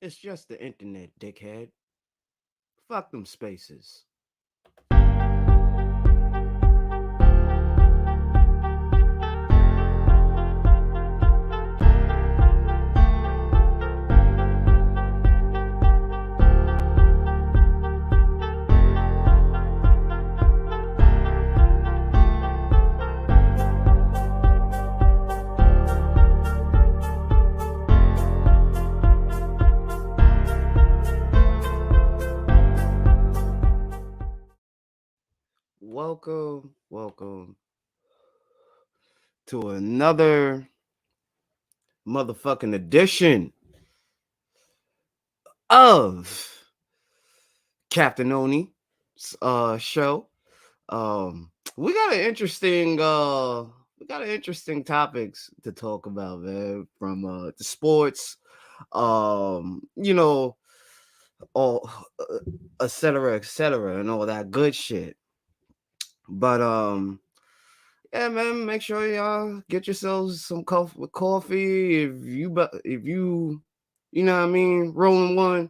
It's just the internet, dickhead. Fuck them spaces. Welcome to another motherfucking edition of Captain Oni's show. We got an interesting topics to talk about, man, from the sports, you know, all et cetera, and all that good shit. But yeah, man, make sure y'all get yourselves some coffee. If you you know what I mean, rolling one,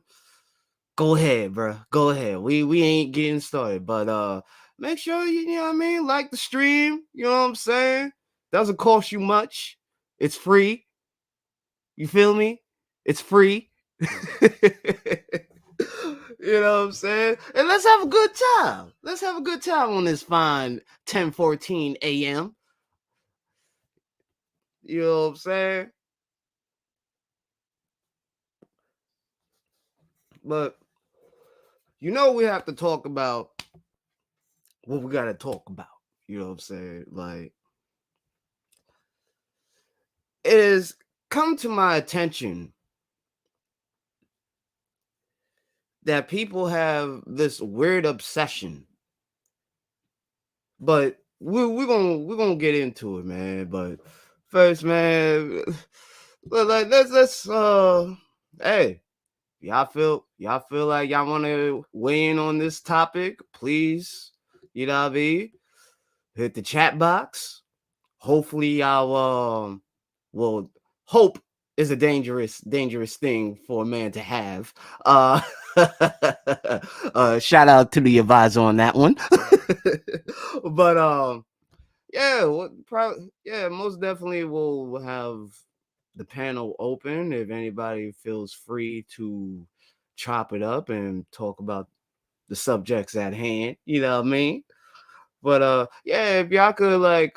go ahead, bro. Go ahead. We ain't getting started, but make sure you know what I mean, like the stream. You know what I'm saying? Doesn't cost you much. It's free. You feel me? It's free. You know what I'm saying? And let's have a good time. Let's have a good time on this fine 10:14 a.m. You know what I'm saying? But we have to talk about what we gotta talk about. You know what I'm saying? Like, it has come to my attention that people have this weird obsession. But we're gonna get into it, man. But first, man, let's hey, y'all feel like y'all want to weigh in on this topic, please, you know what I mean, hit the chat box. Hopefully y'all well, hope is a dangerous thing for a man to have. Shout out to the advisor on that one. But yeah, yeah, most definitely we'll have the panel open if anybody feels free to chop it up and talk about the subjects at hand. You know what I mean? But yeah, if y'all could like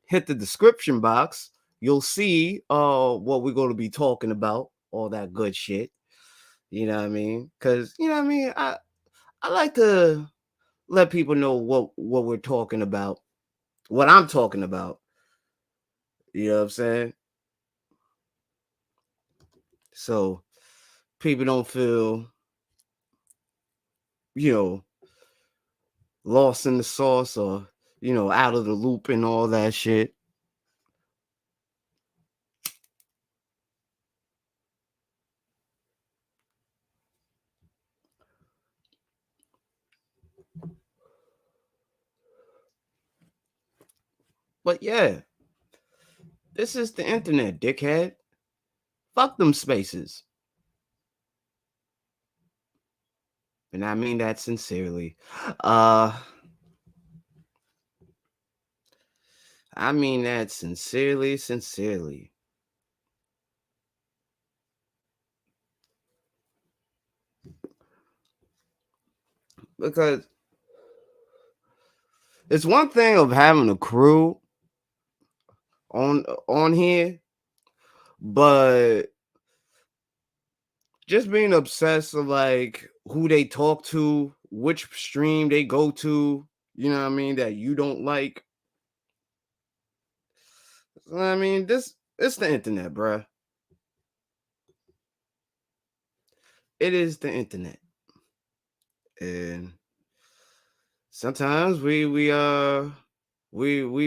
hit the description box, you'll see what we're going to be talking about, all that good shit. You know what I mean? Because you know what I mean. I like to let people know what we're talking about, what I'm talking about. You know what I'm saying? So people don't feel, you know, lost in the sauce or, out of the loop and all that shit. But yeah, this is the internet, dickhead. Fuck them spaces. And I mean that sincerely. I mean that sincerely. Because it's one thing of having a crew on here, but just being obsessed with like who they talk to, which stream they go to, you know what I mean, that you don't like. I mean, it's the internet, bruh. It is the internet. And sometimes we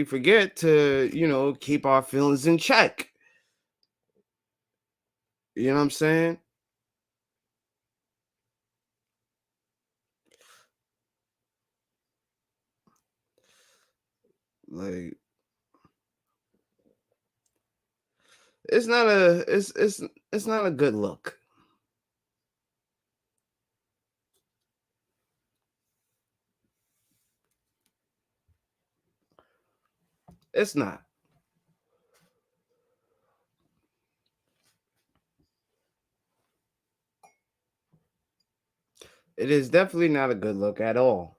forget to, keep our feelings in check. You know what I'm saying? Like, it's not a it's not a good look. It's not. It is definitely not a good look at all.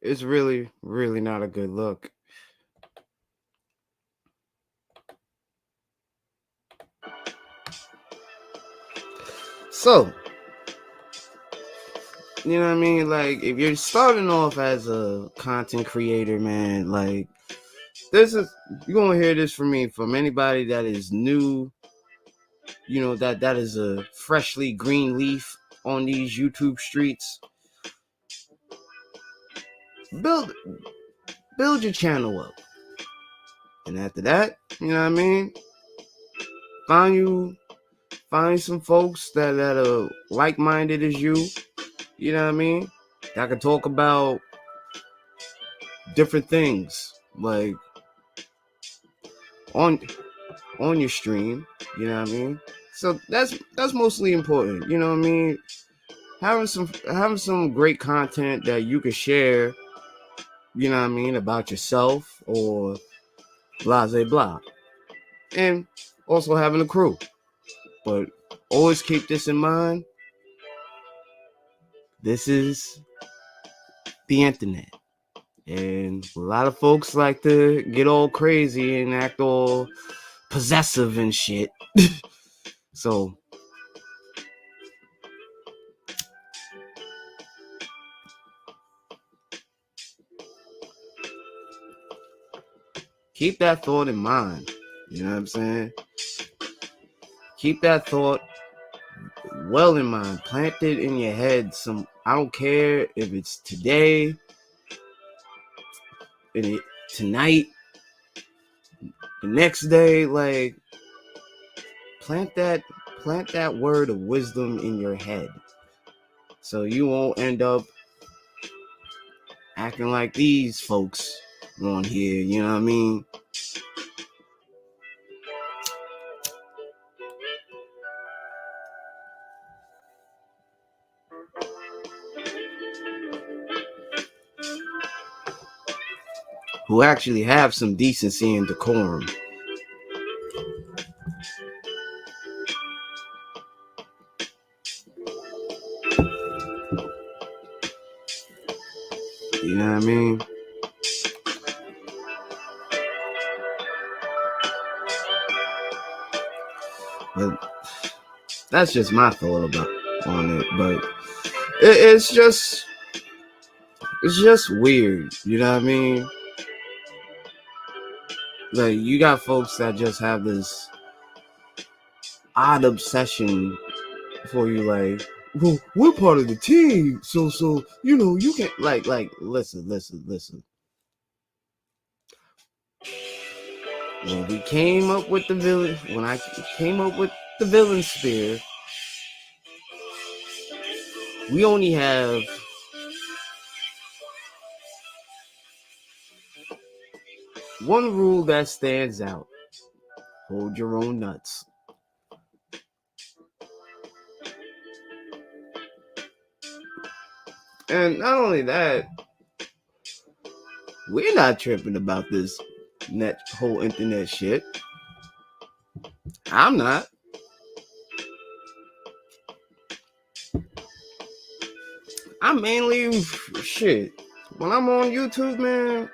It's really, really not a good look. So, you know what I mean? Like, if you're starting off as a content creator, man, like, this is, you're gonna hear this from me, from anybody that is new, you know, that is a freshly green leaf on these YouTube streets. Build build your channel up. And after that, you know what I mean? Find some folks that are like-minded as you know what I mean? That can talk about different things, like on your stream, you know what I mean? So that's mostly important, you know what I mean? Having some great content that you can share, you know what I mean, about yourself or blah blah blah. And also having a crew. But always keep this in mind. This is the internet. And a lot of folks like to get all crazy and act all possessive and shit. So keep that thought in mind. You know what I'm saying? Keep that thought well in mind. Plant it in your head. I don't care if it's today, tonight, the next day. Like plant that word of wisdom in your head, so you won't end up acting like these folks on here. You know what I mean? Who actually have some decency and decorum. You know what I mean? But that's just my thought on it. But it's just weird. You know what I mean? Like you got folks that just have this odd obsession for you, like, well, we're part of the team, so you know you can listen. When we came up with the villain, when I came up with the Villainsphere, we only have one rule that stands out: hold your own nuts. And not only that, we're not tripping about this whole internet shit. I'm not. I'm mainly shit. When I'm on YouTube, man,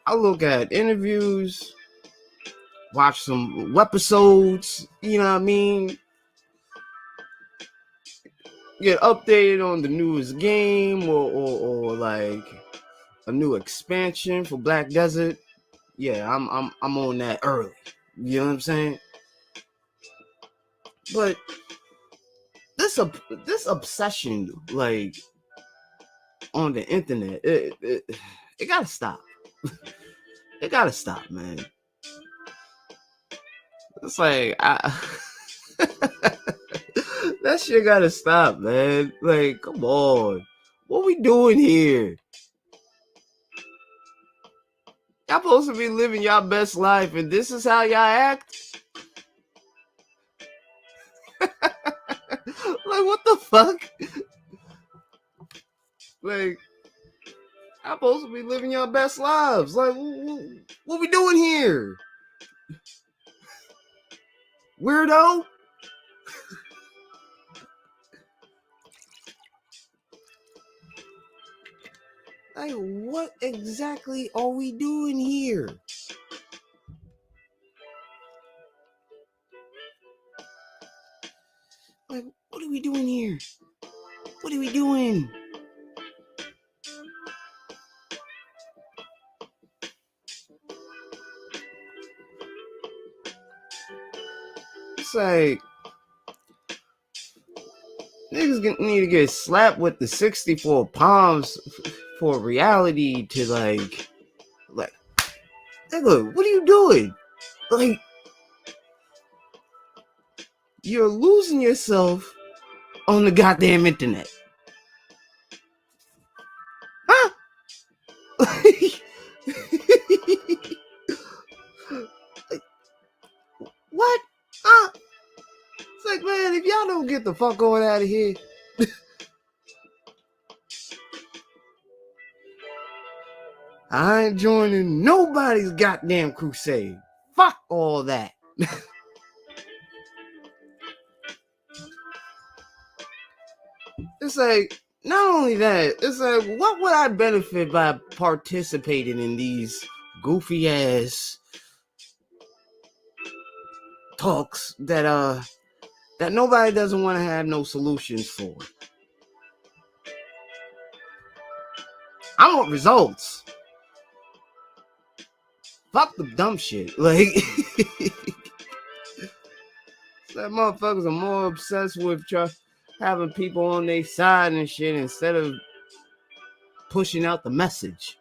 I look at interviews, watch some webisodes, you know what I mean? Get updated on the newest game or like a new expansion for Black Desert. Yeah, I'm on that early. You know what I'm saying? But this obsession, like on the internet, it gotta stop. It gotta stop, man. It's like That shit gotta stop, man. Like, come on. What we doing here? Y'all supposed to be living y'all best life, and this is how y'all act? Like, what the fuck? Like, y'all supposed to be living your best lives. Like, what we doing here? Weirdo? Like, what exactly are we doing here? Like, what are we doing here? What are we doing? It's like, niggas need to get slapped with the 64 palms for reality to like, nigga, what are you doing? Like, you're losing yourself on the goddamn internet. Huh? What? Huh? It's like, man, if y'all don't get the fuck on out of here. I ain't joining nobody's goddamn crusade. Fuck all that. It's like, not only that, it's like, what would I benefit by participating in these goofy ass talks that nobody doesn't want to have no solutions for? I want results. Fuck the dumb shit. Like, that motherfuckers are more obsessed with having people on their side and shit instead of pushing out the message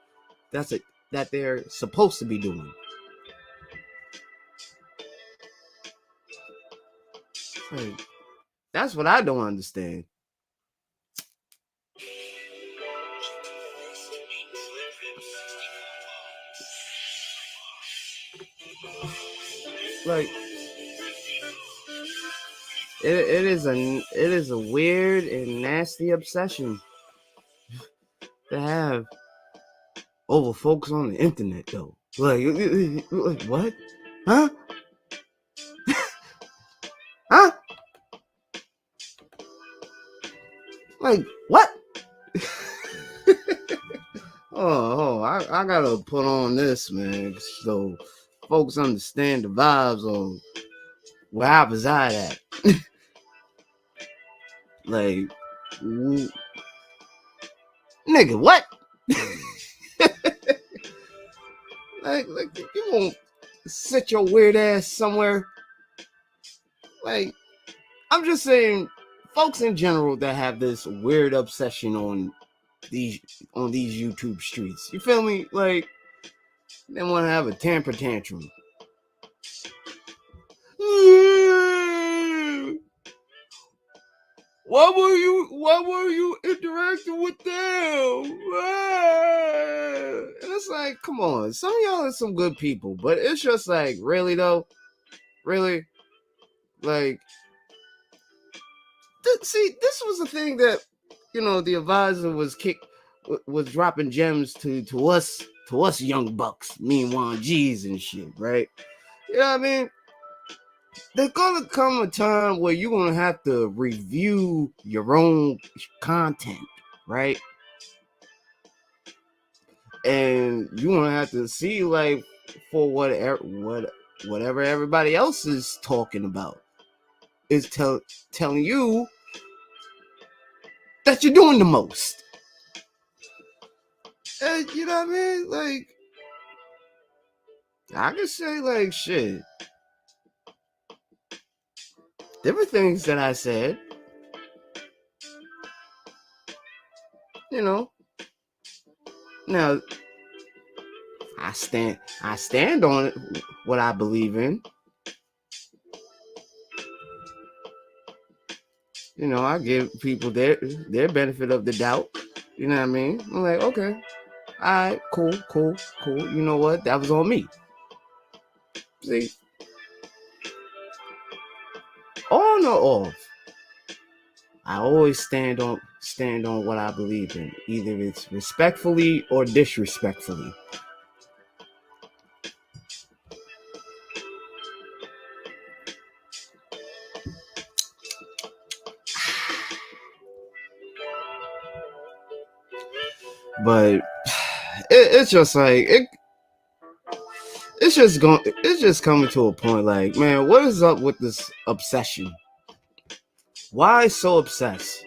that they're supposed to be doing. Like, that's what I don't understand. Like, it is a weird and nasty obsession to have over folks on the internet, though. Like what? Huh? Huh? Like, what? I gotta put on this, man, so folks understand the vibes on where I reside at. Like, nigga, what? like you won't sit your weird ass somewhere. Like, I'm just saying, folks in general that have this weird obsession on these YouTube streets. You feel me? Like, they want to have a temper tantrum. Why were you interacting with them? And it's like, come on, some of y'all are some good people, but it's just like, really though? Really? Like, see, this was the thing that, the advisor was dropping gems to us young bucks, meanwhile G's and shit, right? You know what I mean? There's gonna come a time where you're gonna have to review your own content, right? And you're gonna have to see, like, for whatever everybody else is talking about is telling you that you're doing the most. And you know what I mean? Like, I can say, like, shit, different things that I said, Now, I stand on it, what I believe in. I give people their benefit of the doubt. You know what I mean? I'm like, okay, all right, cool. You know what? That was on me. See, on or off, I always stand on what I believe in, either it's respectfully or disrespectfully. But it's just like it's just coming to a point like, man, what is up with this obsession? Why so obsessed?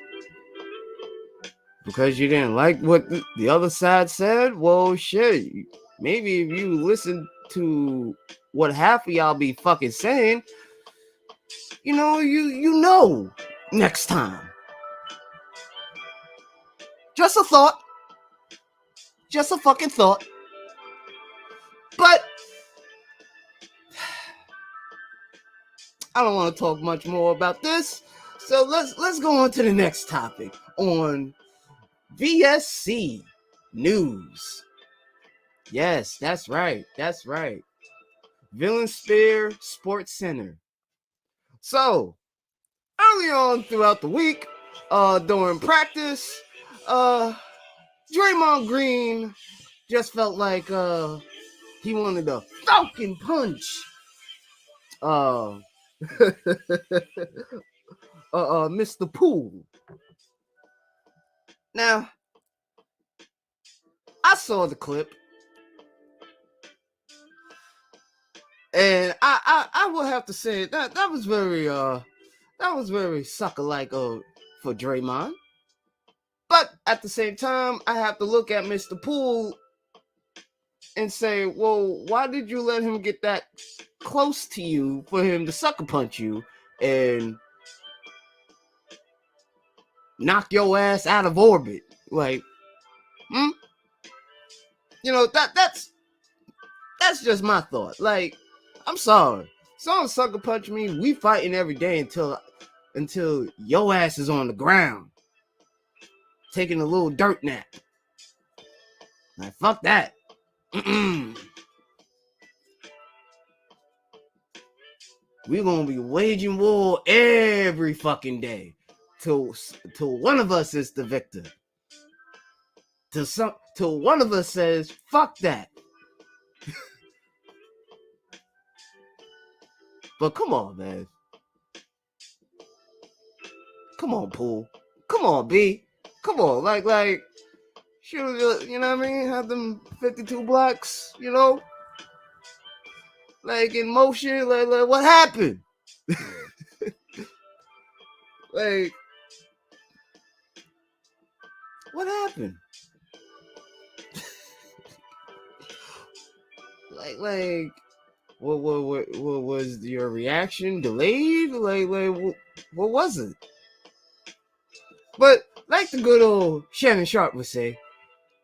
Because you didn't like what the other side said? Well, shit. Maybe if you listen to what half of y'all be fucking saying, you know next time. Just a thought. Just a fucking thought. But I don't want to talk much more about this. So let's go on to the next topic on V.S.C. news. Yes, that's right. Villainsphere Sports Center. So early on throughout the week, during practice, Draymond Green just felt like he wanted to Falcon punch Mr. Poole. Now, I saw the clip, and I will have to say that was very sucker like for Draymond. But at the same time, I have to look at Mr. Poole and say, well, why did you let him get that close to you for him to sucker punch you and knock your ass out of orbit? Like, that's just my thought. Like, I'm sorry. Someone sucker punch me, we fighting every day until your ass is on the ground taking a little dirt nap. Like, fuck that. We're gonna be waging war every fucking day till one of us is the victor. Till one of us says, fuck that. But come on, man. Come on, Poole. Come on, B. Come on, like, should, you know what I mean? Have them 52 blocks, like in motion. Like what happened? Like, what happened? like, what was your reaction delayed? Like, what was it? But like the good old Shannon Sharp would say,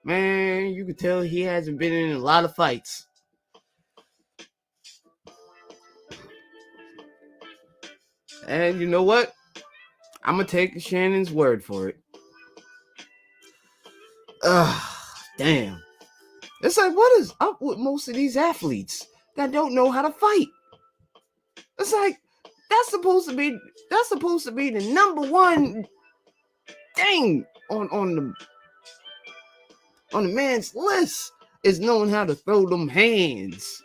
man, you could tell he hasn't been in a lot of fights. And you know what? I'm gonna take Shannon's word for it. Damn. It's like, what is up with most of these athletes that don't know how to fight? It's like that's supposed to be the number one thing on the man's list, is knowing how to throw them hands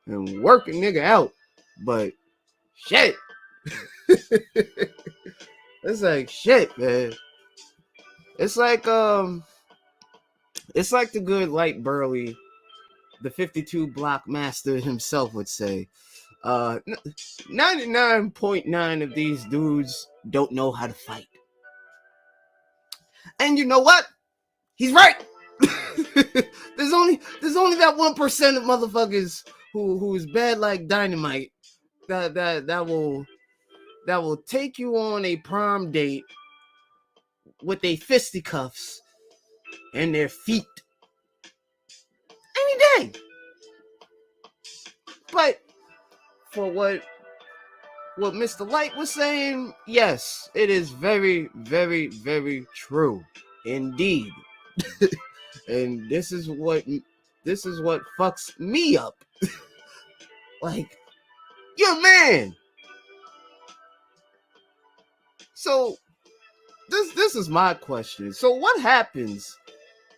and work a nigga out. But shit. It's like shit, man. It's like the good light Burley, the 52 block master himself would say. 99.9 of these dudes don't know how to fight. And you know what? He's right. there's only that 1% of motherfuckers who's bad like dynamite that will take you on a prom date with their fisticuffs and their feet any day. But for what what Mr. Light was saying, yes, it is very, very, very true. Indeed. And this is what fucks me up. Like, you're a man. So this is my question. So what happens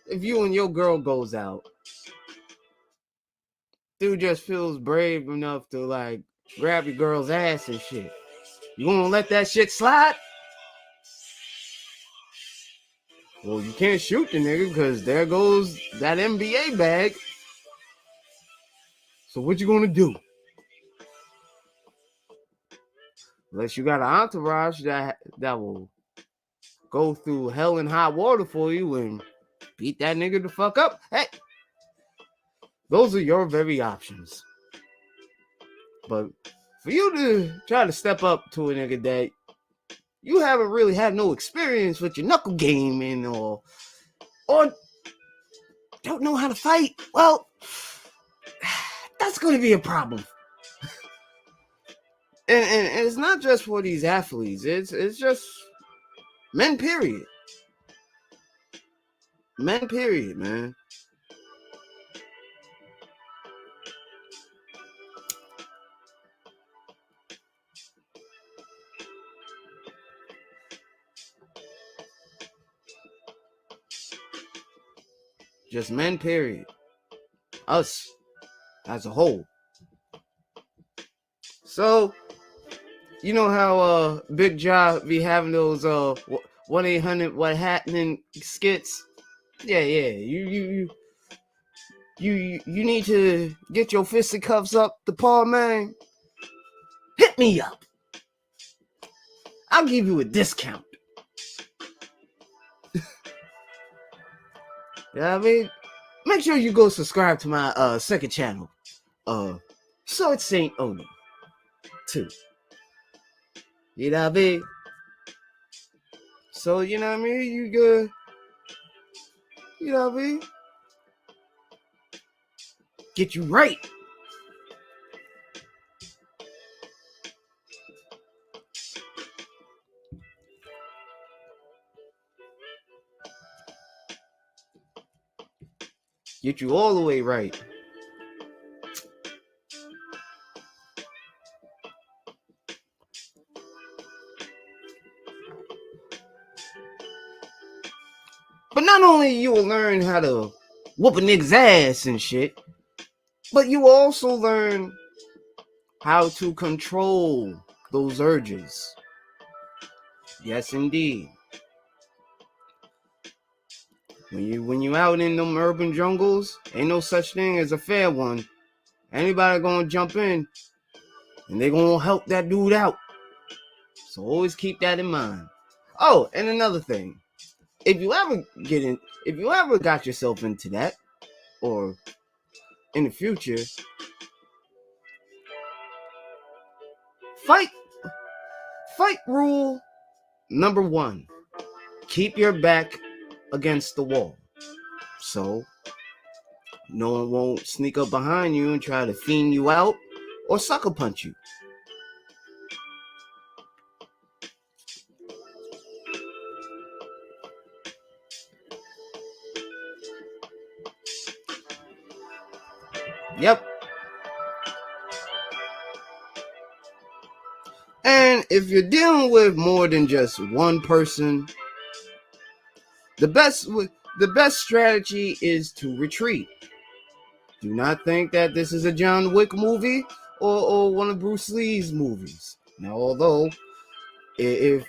if you and your girl goes out? Dude just feels brave enough to like grab your girl's ass and shit. You gonna let that shit slide? Well, you can't shoot the nigga because there goes that NBA bag. So what you gonna do? Unless you got an entourage that will go through hell and high water for you and beat that nigga the fuck up. Hey, those are your very options. But for you to try to step up to a nigga that you haven't really had no experience with your knuckle gaming or don't know how to fight, well, that's going to be a problem. And it's not just for these athletes. It's just men, period. Men, period, man. Just men, period. Us as a whole. So, you know how Big Job be having those 1-800 what happening skits? Yeah. You need to get your fisticuffs up the paw, man. Hit me up. I'll give you a discount. You know what I mean? Make sure you go subscribe to my second channel. So it's Saint Ono 2. You know what I mean? So you know what I mean? You good? You know what I mean? Get you right. Get you all the way right. But not only you will learn how to whoop a nigga's ass and shit, but you will also learn how to control those urges. Yes, indeed. When you out in them urban jungles, ain't no such thing as a fair one. Anybody gonna jump in, and they gonna help that dude out. So always keep that in mind. Oh, and another thing, if you ever got yourself into that, or in the future, fight rule number 1: keep your back against the wall, so no one won't sneak up behind you and try to fiend you out or sucker punch you. Yep. And if you're dealing with more than just one person, the best strategy is to retreat. Do not think that this is a John Wick movie or one of Bruce Lee's movies. Now, although if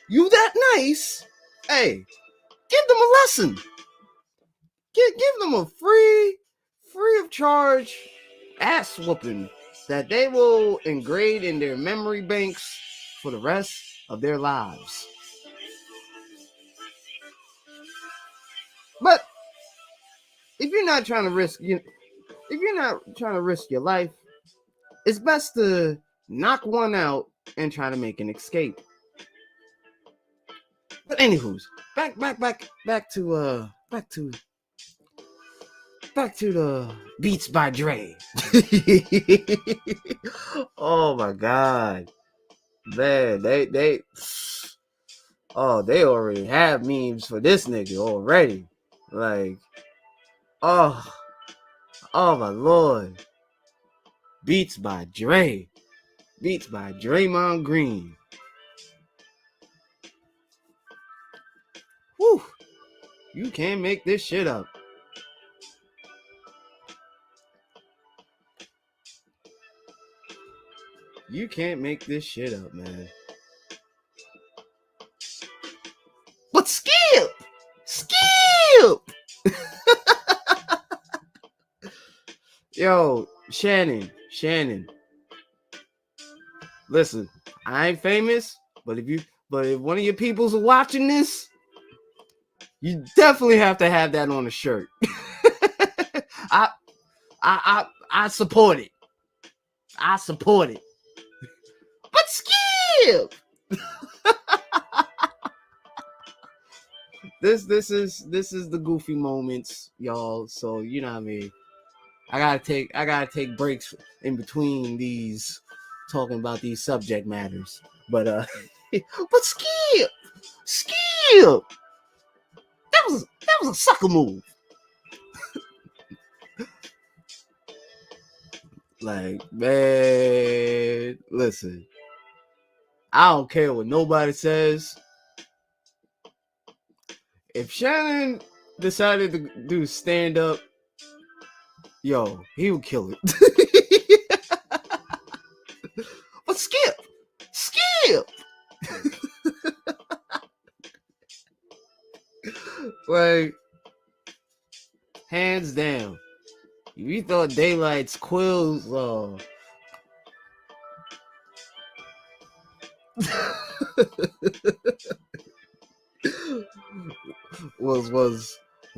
you that nice, hey, give them a lesson. Give them a free of charge ass whooping that they will engrave in their memory banks for the rest of their lives. But if you're not trying to risk your life, it's best to knock one out and try to make an escape. But anywho's, back to the Beats by Dre. Oh my God. Man, they already have memes for this nigga already. Like, oh my lord. Beats by Draymond Green. Whew. You can't make this shit up. You can't make this shit up, man. But Skip! Yo, Shannon. Listen, I ain't famous, but if one of your peoples are watching this, you definitely have to have that on a shirt. I support it. But Skip! This is the goofy moments, y'all. So you know what I mean. I gotta take breaks in between these talking about these subject matters. But but Skip, that was a sucker move. Like, man, listen, I don't care what nobody says. If Shannon decided to do stand up, yo, he would kill it. But Skip, like, hands down. If you thought Daylight's quills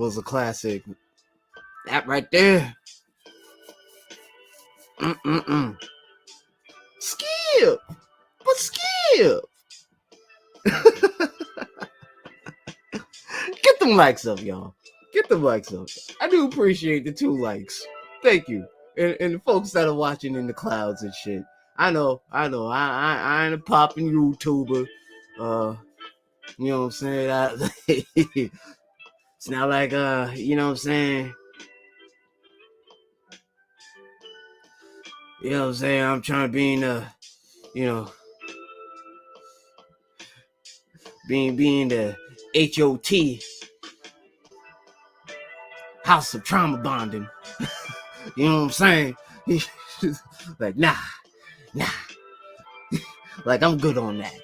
was a classic, that right there. Skip, but Skip. Get them likes up, y'all. Get the likes up. I do appreciate the 2 likes. Thank you. And the folks that are watching in the clouds and shit. I know. I ain't a popping YouTuber. You know what I'm saying? It's not like you know what I'm saying? You know what I'm saying? I'm trying to be in being the HOT, House of Trauma Bonding. You know what I'm saying? Like, nah. Like, I'm good on that.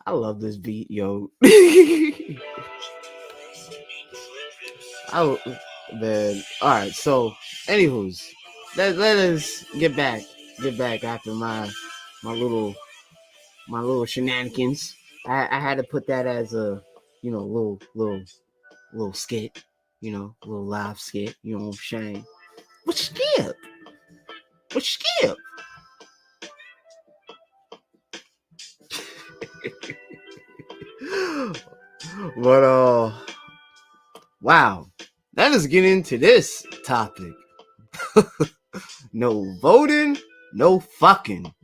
I love this beat, yo. Man. All right. So, anywho's, let us get back after my little shenanigans. I had to put that as a little skit, little live skit. You know what I'm saying? What Skip? But wow, let us get into this topic. No voting, no fucking.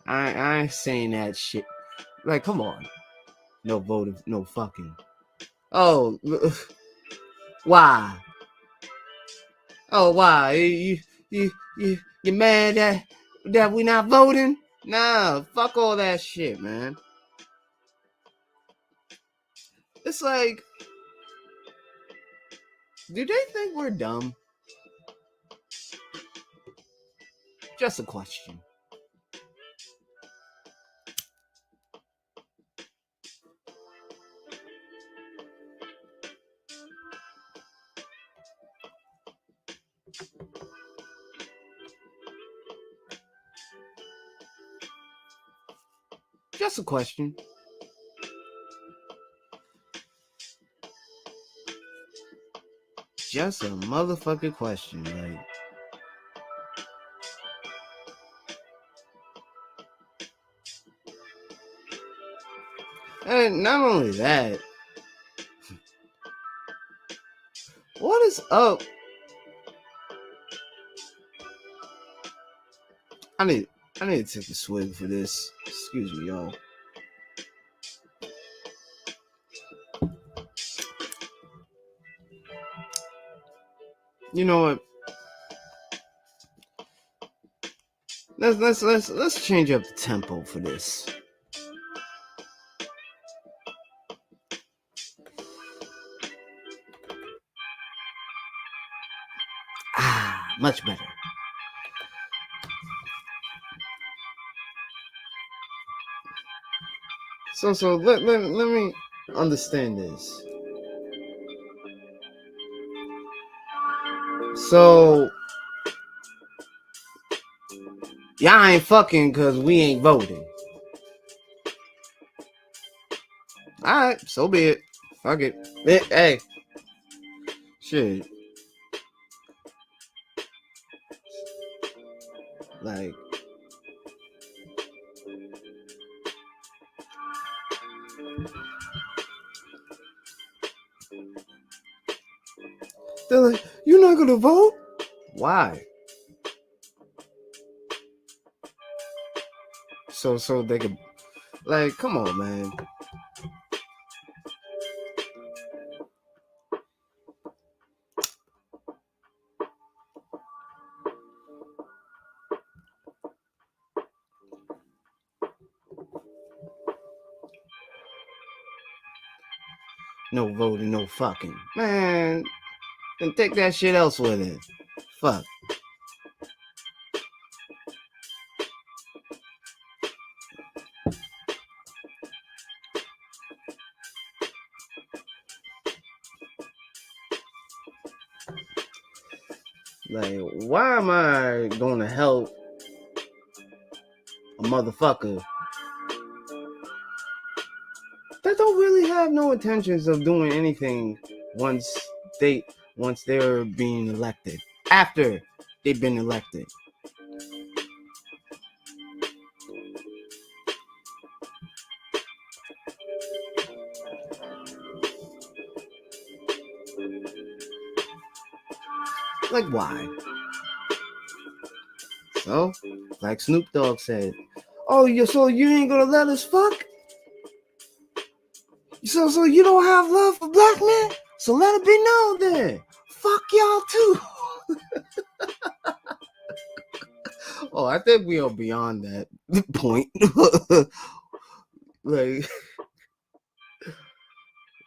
I ain't saying that shit. Like, come on. No voting, no fucking. Oh, why? Oh, why? You mad that we not voting? Nah, fuck all that shit, man. It's like, do they think we're dumb? Just a question. Just a question. Just a motherfucking question. Like, And not only that, what is up? I need to take a swig for this. Excuse me, y'all. You know what? Let's change up the tempo for this. Much better. So let me understand this. So y'all ain't fucking because we ain't voting. Alright, so be it. Fuck it. Hey. Shit. Like, they're like, you're not gonna vote? Why? So they could, like, come on, man. No voting, no fucking. Man, then take that shit elsewhere then. Fuck. Like, why am I gonna help a motherfucker that don't really have no intentions of doing anything once they're being elected? After they've been elected. Like, why? So, like Snoop Dogg said, oh, so you ain't gonna let us fuck? So you don't have love for black men? So let it be known then. Fuck y'all too. Oh, I think we are beyond that point. like,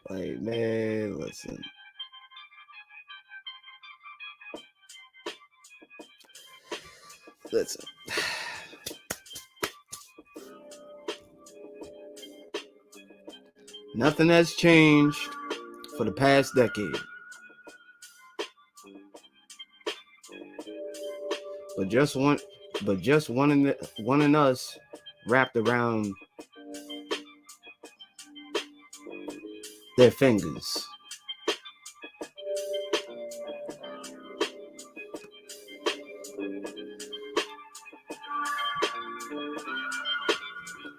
man, listen. Nothing has changed for the past decade. But just one in us wrapped around their fingers.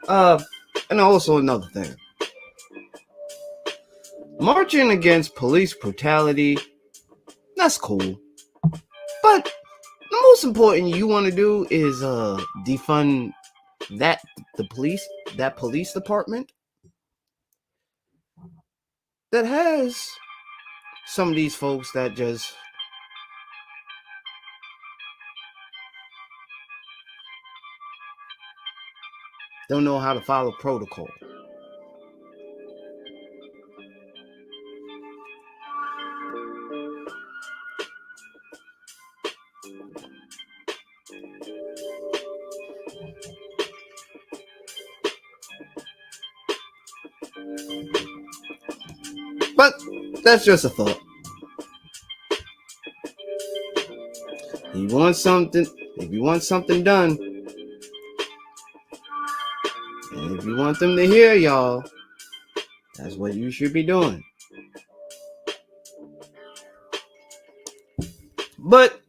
And also another thing. Marching against police brutality, that's cool. But the most important you want to do is defund that police department that has some of these folks that just don't know how to follow protocol. But that's just a thought. If you want something done, and if you want them to hear y'all, that's what you should be doing. But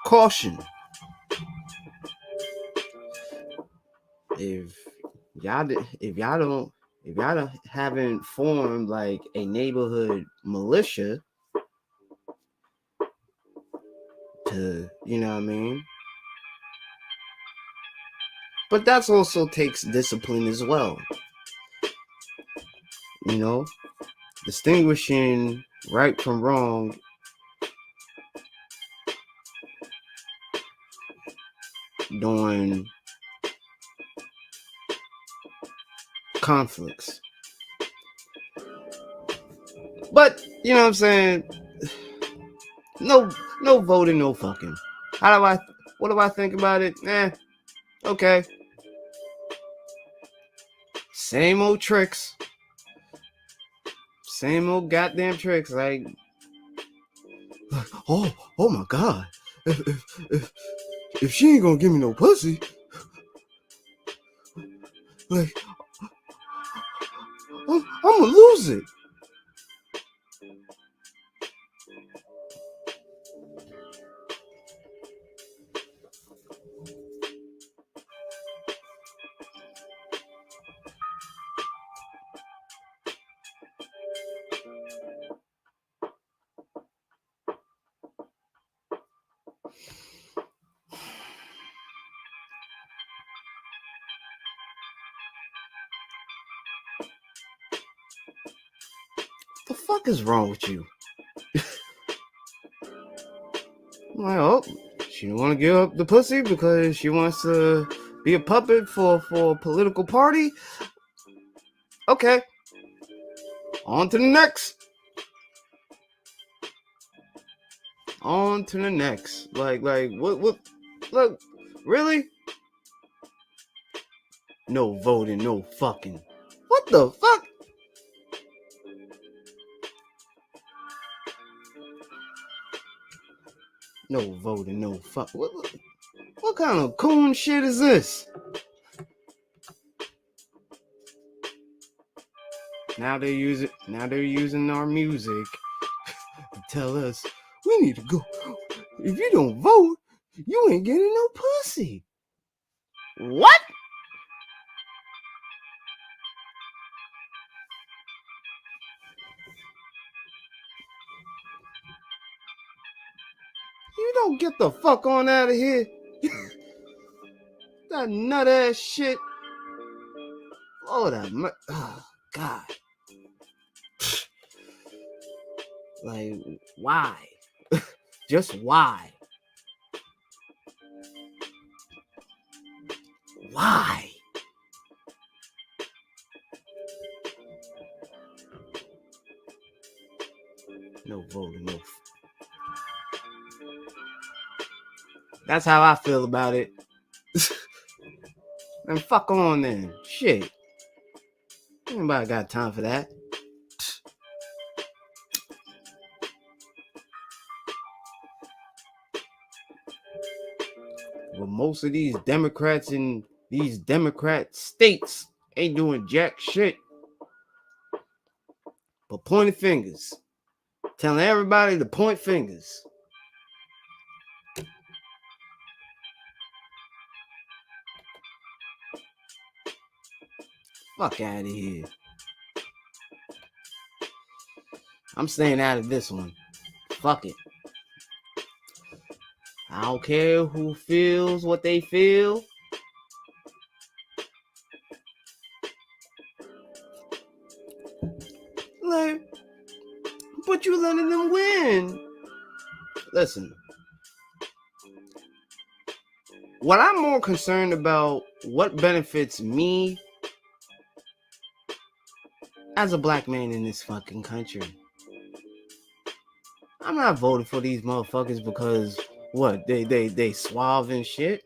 caution. if y'all haven't formed like a neighborhood militia to, you know what I mean? But that's also takes discipline as well. You know, distinguishing right from wrong during conflicts. But you know what I'm saying? No, no voting, no fucking. What do I think about it? Okay. Same old tricks. Same old goddamn tricks. Like, oh my God. If she ain't gonna give me no pussy, like, I'm gonna lose it. The fuck is wrong with you? I'm like, oh, she don't want to give up the pussy because she wants to be a puppet for a political party. Okay, on to the next. On to the next. Like what? Look, really? No voting, no fucking. What the fuck? No voting, no fuck. What kind of coon shit is this? Now they're using our music to tell us we need to go. If you don't vote, you ain't getting no pussy. What? You don't get the fuck on out of here. That nut ass shit. Oh, oh, God. Like, why? Just why? Why? No voting, no. That's how I feel about it. And fuck on then. Shit. Anybody got time for that? Well, most of these Democrats in these Democrat states ain't doing jack shit but pointing fingers. Telling everybody to point fingers. Fuck out of here. I'm staying out of this one. Fuck it. I don't care who feels what they feel. Like, but you letting them win. Listen. What I'm more concerned about, what benefits me as a black man in this fucking country. I'm not voting for these motherfuckers because what? They suave and shit.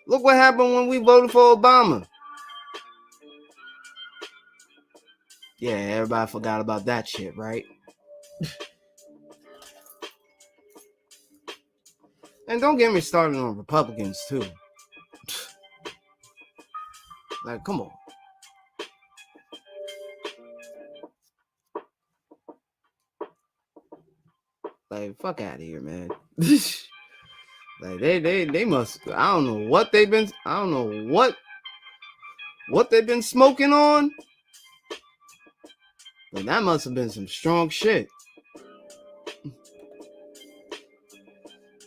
Look what happened when we voted for Obama. Yeah, everybody forgot about that shit, right? And don't get me started on Republicans too. Like, come on. Like, fuck out of here, man. Like they must. I don't know what they've been. I don't know what what they've been smoking on, well, that must have been some strong shit.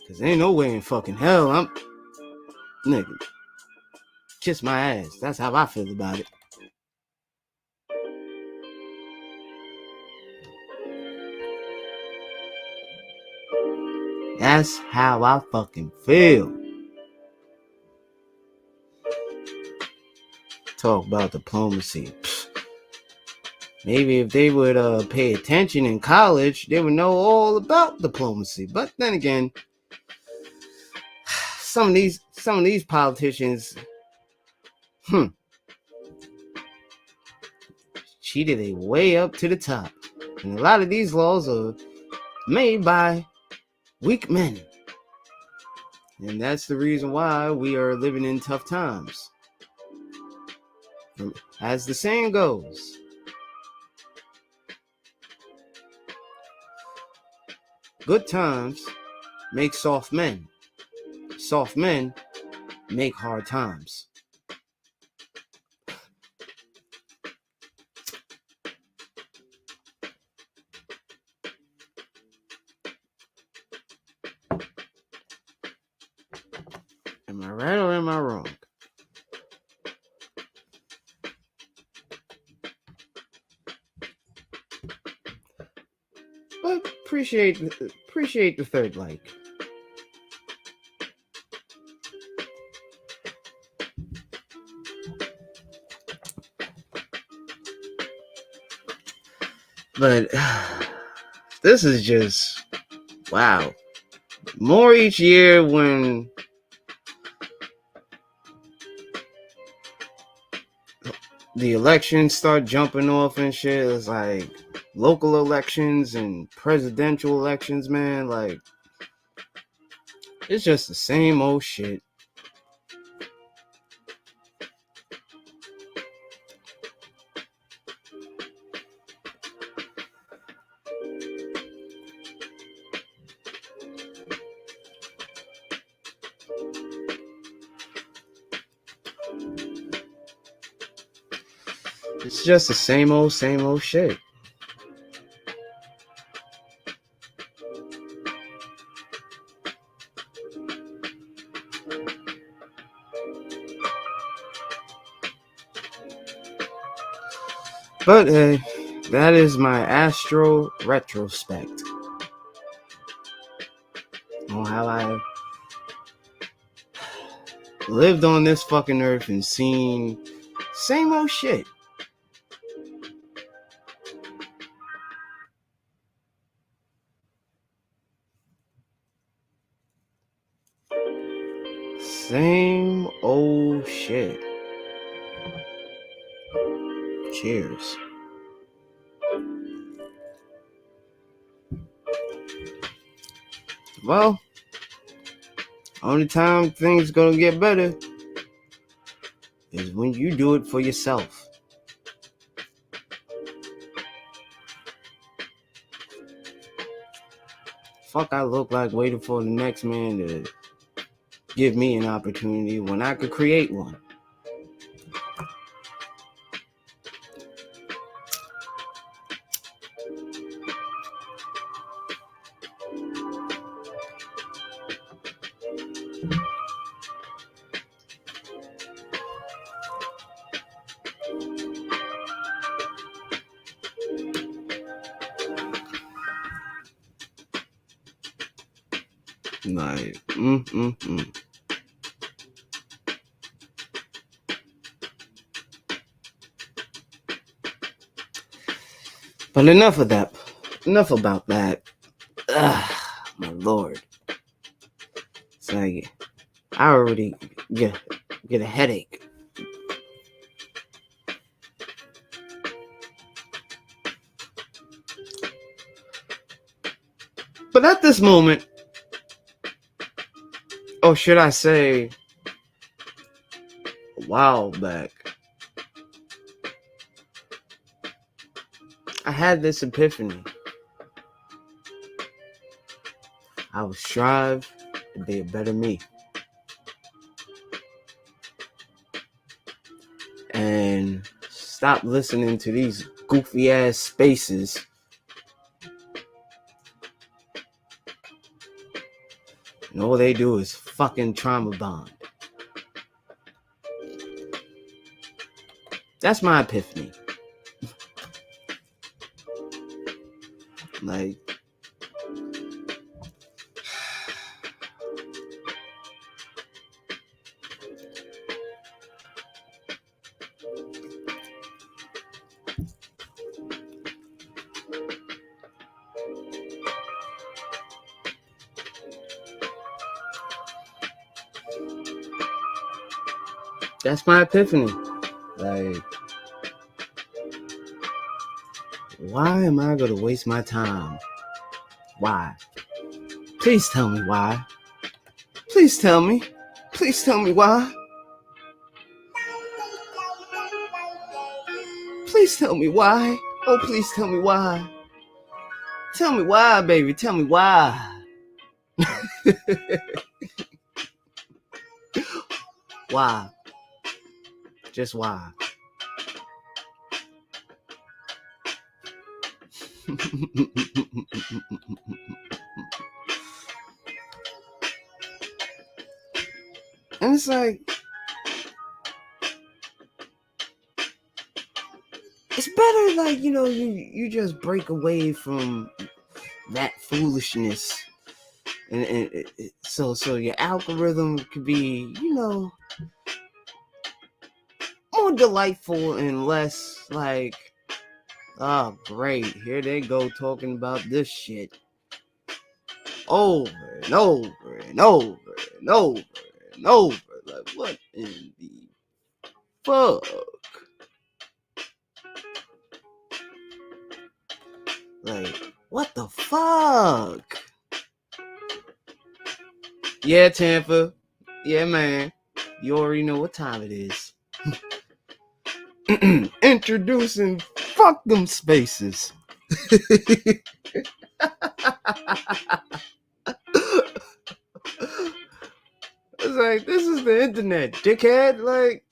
Cause ain't no way in fucking hell I'm nigga. Kiss my ass. That's how I feel about it. That's how I fucking feel. Talk about diplomacy. Maybe if they would pay attention in college, they would know all about diplomacy. But then again, some of these politicians, cheated their way up to the top. And a lot of these laws are made by weak men. And that's the reason why we are living in tough times. As the saying goes, good times make soft men. Soft men make hard times. Am I right or am I wrong? But appreciate the third like. But this is just wow. More each year when the elections start jumping off and shit. It's like local elections and presidential elections, man. Like, it's just the same old shit. It's just the same old shit. But hey, that is my Astro retrospect on how I lived on this fucking earth and seen same old shit. Same old shit. Cheers. Well, only time things gonna get better is when you do it for yourself. Fuck, I look like waiting for the next man to give me an opportunity when I could create one. Like, But enough of that. Enough about that. Ugh, my lord. It's like, I already get a headache. But at this moment, or should I say, a while back, I had this epiphany. I would strive to be a better me. And stop listening to these goofy ass spaces. And all they do is fucking trauma bond. That's my epiphany. Like, that's my epiphany. Like, why am I going to waste my time? Why? Please tell me why. Please tell me. Please tell me why. Please tell me why. Oh, please tell me why. Tell me why, baby. Tell me why. Why? Just why? And it's like, it's better, like, you know, you just break away from that foolishness, and so your algorithm could be, you know, more delightful and less like, oh great, here they go talking about this shit over and over and over and over and over. Like, what in the fuck? Like, what the fuck? Yeah, Tampa. Yeah, man. You already know what time it is. Introducing Fuck Them Spaces. It's like, this is the internet, dickhead. Like,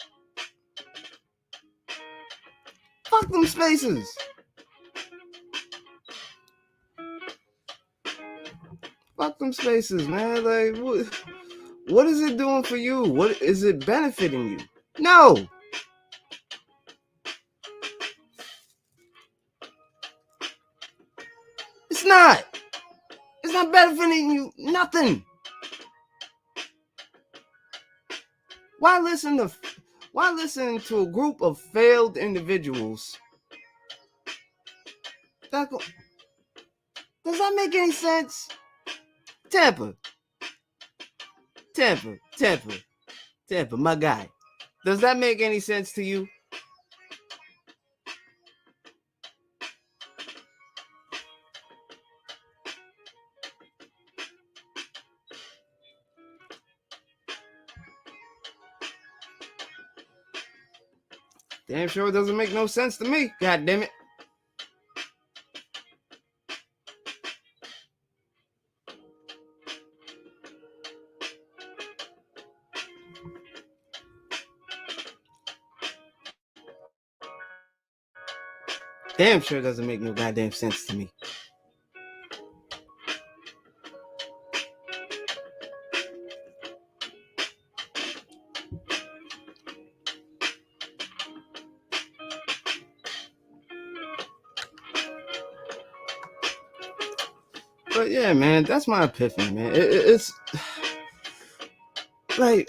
fuck them spaces. Fuck them spaces, man. Like, what is it doing for you? What is it benefiting you? No. It's not. It's not benefiting you. Nothing. Why listen to a group of failed individuals? Does that make any sense? Tampa, my guy. Does that make any sense to you? Damn sure it doesn't make no sense to me. God damn it. Damn sure it doesn't make no goddamn sense to me. But yeah, man, that's my epiphany, man. It's like,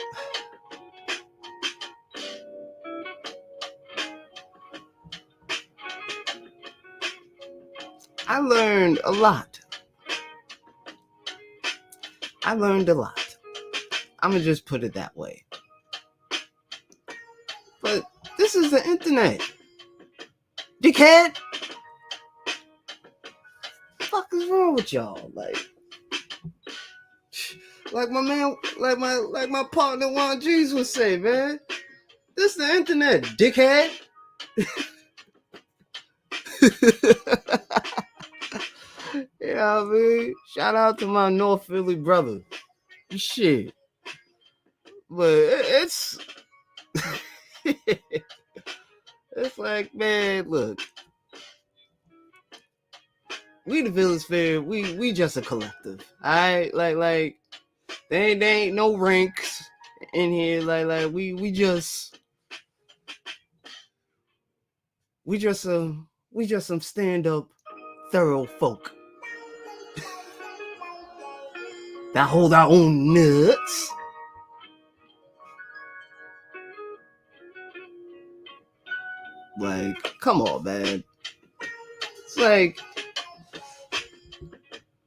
I learned a lot. I'm gonna just put it that way. But this is the internet. Dickhead. What the fuck is wrong with y'all? Like my man, like my partner Juan G's would say, man. This is the internet, dickhead. You know what I mean? Shout out to my North Philly brother. Shit. But it's it's like, man, look, we the Villainsphere, we just a collective. Alright? Like there ain't no ranks in here. Like we just some stand-up thorough folk that hold our own nuts. Like, come on, man. It's like,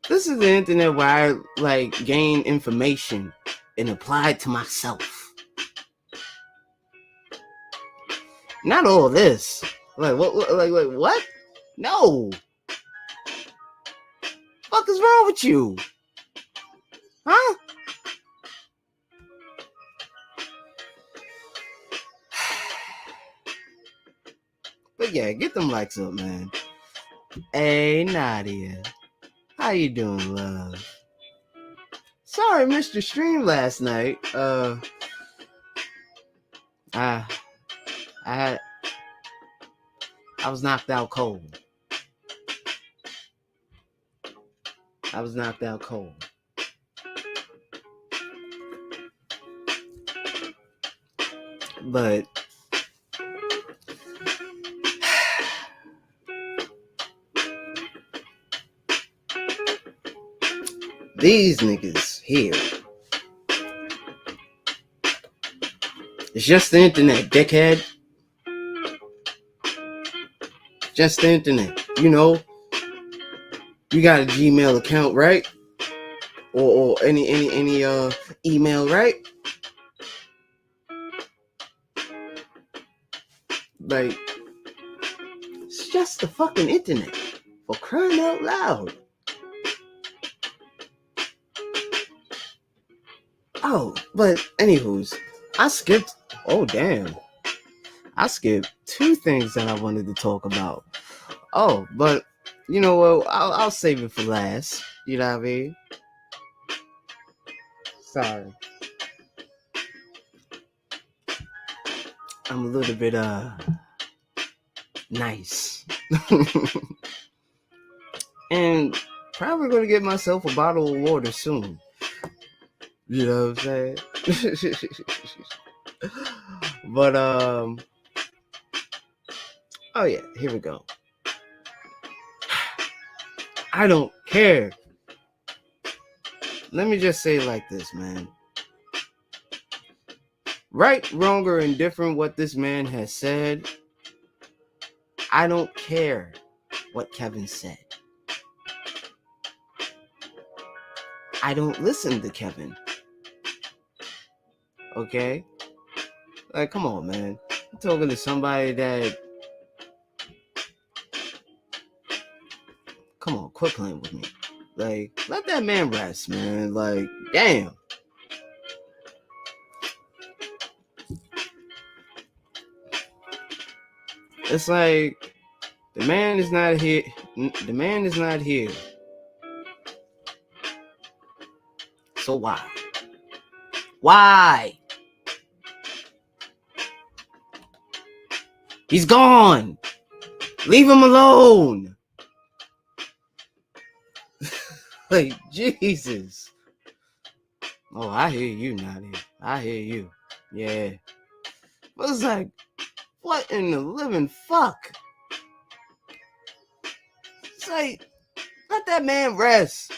this is the internet where I like gain information and apply it to myself. Not all this. Like what? Like what? No. Fuck is wrong with you? Huh? But yeah, get them likes up, man. Hey, Nadia. How you doing, love? Sorry I missed your stream last night. I was knocked out cold. But these niggas here. It's just the internet, dickhead. Just the internet. You know, you got a Gmail account, right? Or any email, right? Like, it's just the fucking internet. For crying out loud. Oh, but anywho's, I skipped two things that I wanted to talk about. Oh, but you know what? I'll save it for last. You know what I mean? Sorry. I'm a little bit nice. And probably gonna get myself a bottle of water soon. You know what I'm saying? But oh yeah, here we go. I don't care. Let me just say it like this, man. Right, wrong, or indifferent what this man has said, I don't care what Kevin said. I don't listen to Kevin. Okay? Like, come on, man. I'm talking to somebody that... Come on, quit playing with me. Like, let that man rest, man. Like, damn. It's like, the man is not here. The man is not here. So why? Why? He's gone. Leave him alone. Like, Jesus. Oh, I hear you, Nadia. I hear you. Yeah. But it's like, what in the living fuck? It's like, let that man rest.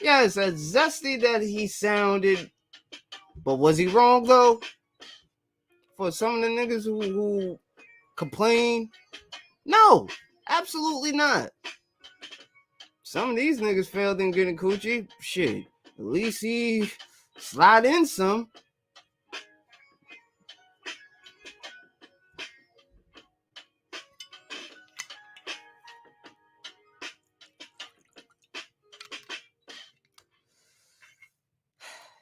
Yes, as zesty that he sounded, but was he wrong though? For some of the niggas who complain? No, absolutely not. Some of these niggas failed in getting coochie. Shit, at least he slide in some.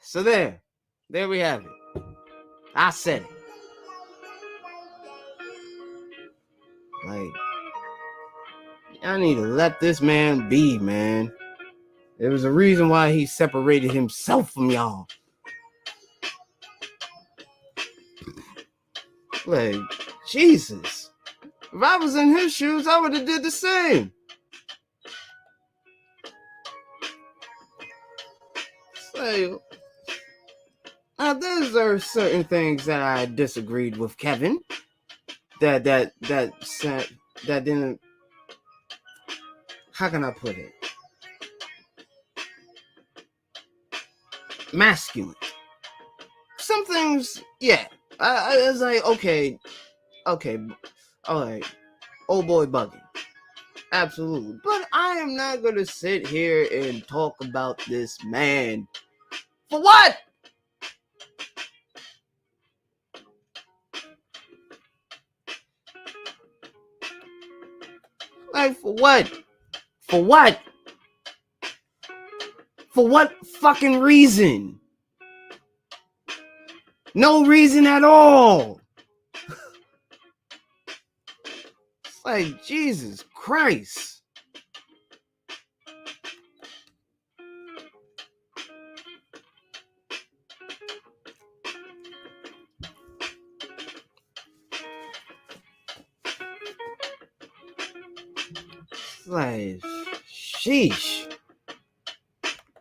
So there we have it. I said it. Like, I need to let this man be, man. There was a reason why he separated himself from y'all. Like, Jesus. If I was in his shoes, I would have did the same. So, now there are certain things that I disagreed with Kevin. That didn't. How can I put it? Masculine. Some things, yeah. I was like, okay, all right, old boy bugging. Absolutely. But I am not going to sit here and talk about this man. For what? Like, for what? For what? For what fucking reason? No reason at all. It's like, Jesus Christ. It's like, sheesh.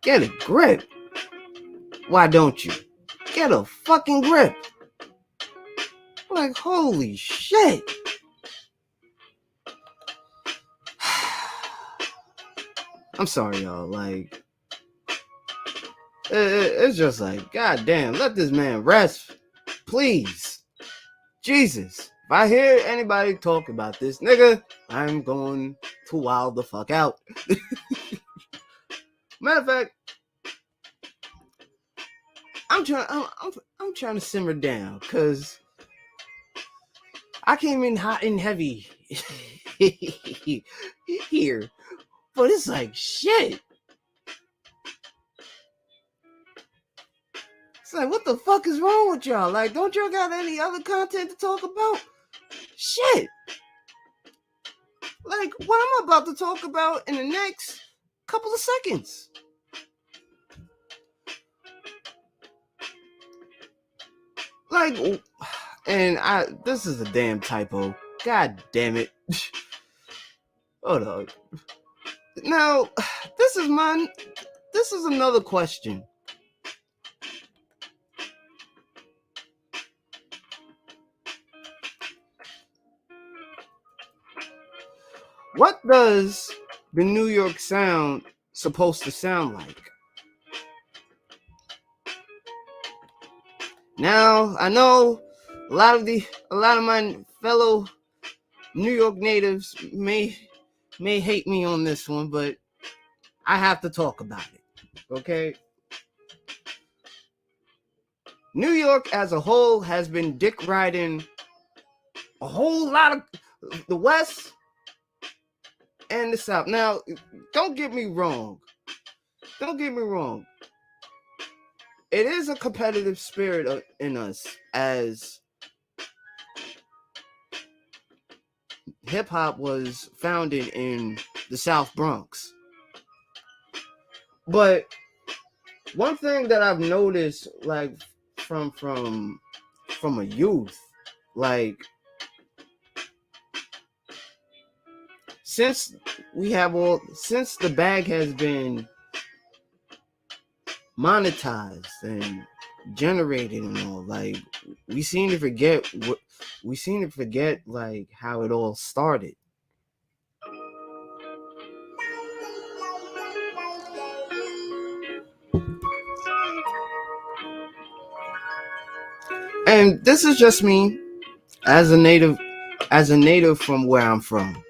Get a grip. Why don't you? Get a fucking grip. Like, holy shit. I'm sorry, y'all. Like, it's just like, goddamn, let this man rest, please. Jesus. If I hear anybody talk about this nigga, I'm going to wild the fuck out. Matter of fact, I'm trying to simmer down because I came in hot and heavy here, but it's like shit. It's like, what the fuck is wrong with y'all? Like, don't y'all got any other content to talk about? Shit. Like, what I'm about to talk about in the next couple of seconds. Like, and this is a damn typo. God damn it. Hold on. Now, this is another question. What does the New York sound supposed to sound like? Now, I know a lot of my fellow New York natives may hate me on this one, but I have to talk about it. Okay? New York as a whole has been dick riding a whole lot of the West and the South. Now, don't get me wrong. It is a competitive spirit in us as hip hop was founded in the South Bronx. But one thing that I've noticed, like from a youth, like since the bag has been monetized and generated and all, like we seem to forget like how it all started. And this is just me as a native from where I'm from.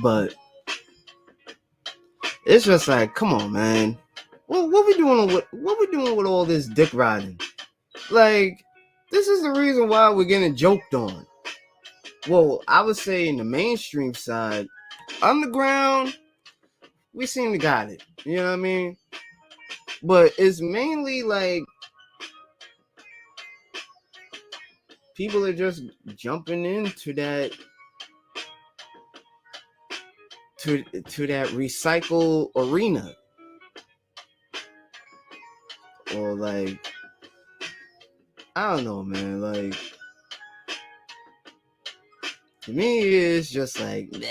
But it's just like, come on, man. What we doing with all this dick riding? Like, this is the reason why we're getting joked on. Well, I would say in the mainstream side, underground, we seem to got it. You know what I mean? But it's mainly like people are just jumping into that to that recycle arena. Or like, I don't know, man. Like, To me, it's just like, nah.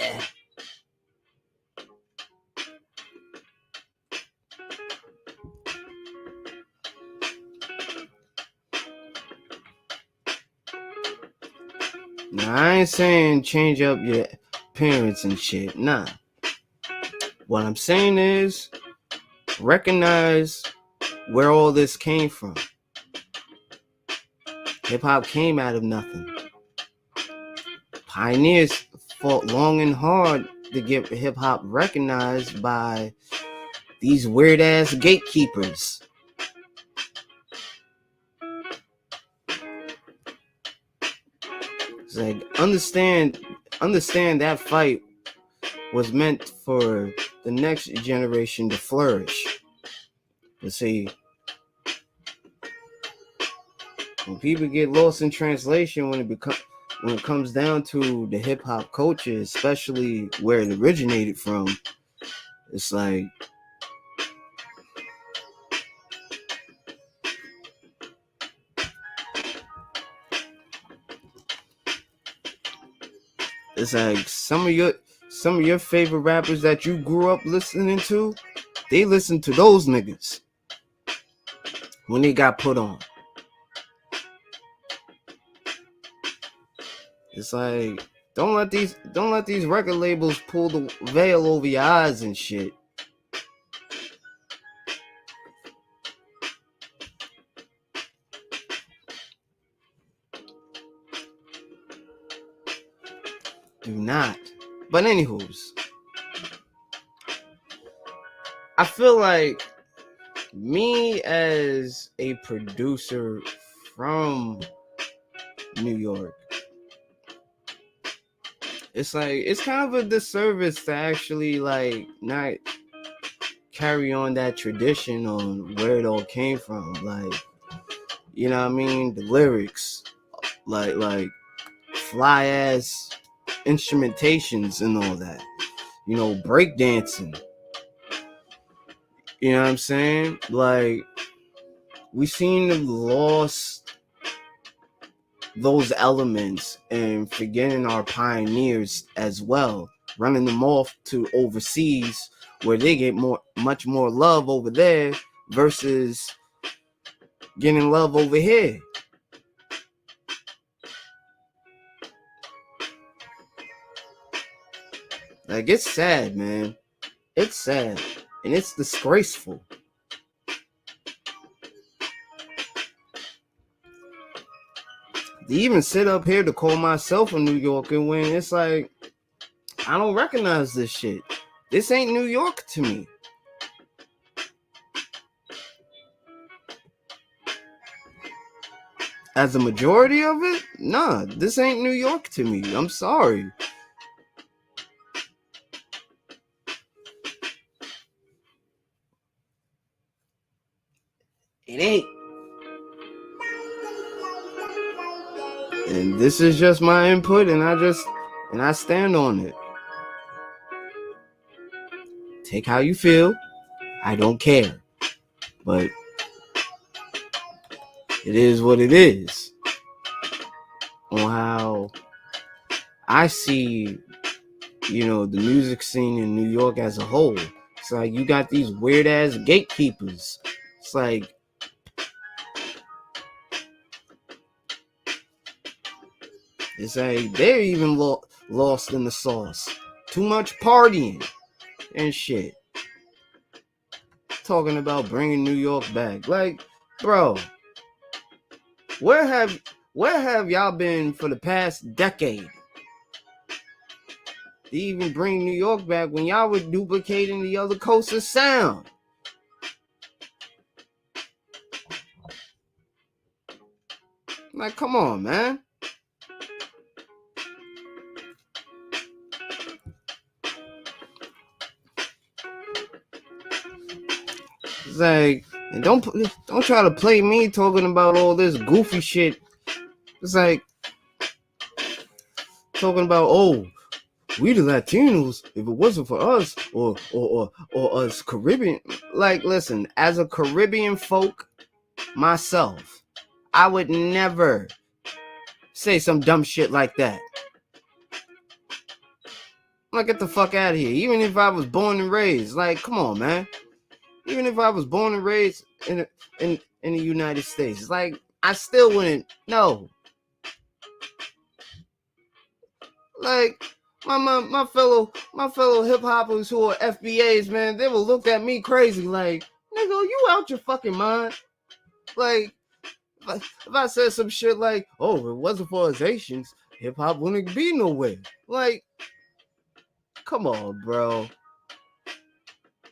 Now, I ain't saying change up your appearance and shit. Nah. What I'm saying is recognize where all this came from. Hip hop came out of nothing. Pioneers fought long and hard to get hip hop recognized by these weird ass gatekeepers. It's like understand that fight was meant for the next generation to flourish. You see, when people get lost in translation, when it comes down to the hip hop culture, especially where it originated from, it's like some of your favorite rappers that you grew up listening to, they listen to those niggas when they got put on. It's like don't let these record labels pull the veil over your eyes and shit. Do not. But anywho's, I feel like me as a producer from New York, it's like it's kind of a disservice to actually like not carry on that tradition on where it all came from. Like, you know what I mean? The lyrics, like fly ass instrumentations and all that. You know, breakdancing. You know what I'm saying? Like, we seem to have lost those elements and forgetting our pioneers as well, running them off to overseas where they get much more love over there versus getting love over here. Like, it's sad, man. It's sad. And it's disgraceful. To even sit up here to call myself a New Yorker when it's like, I don't recognize this shit. This ain't New York to me. As a majority of it, nah, this ain't New York to me. I'm sorry. It ain't. And this is just my input, and I stand on it. Take how you feel. I don't care. But it is what it is. On how I see, you know, the music scene in New York as a whole. It's like you got these weird ass gatekeepers. It's like they're even lost in the sauce. Too much partying and shit. Talking about bringing New York back. Like, bro, where have y'all been for the past decade? To even bring New York back when y'all were duplicating the other coast's sound. Like, come on, man. It's like, and don't try to play me talking about all this goofy shit. It's like talking about, oh, we the Latinos, if it wasn't for us or us Caribbean. Like, listen, as a Caribbean folk myself, I would never say some dumb shit like that. Like, get the fuck out of here. Even if I was born and raised, like, come on, man. Even if I was born and raised in the United States, like, I still wouldn't. No, like, my fellow hip hoppers who are FBAs, man, they will look at me crazy, like, nigga, you out your fucking mind? Like, if I said some shit like, oh, if it wasn't for us Asians, hip hop wouldn't be nowhere. Like, come on, bro.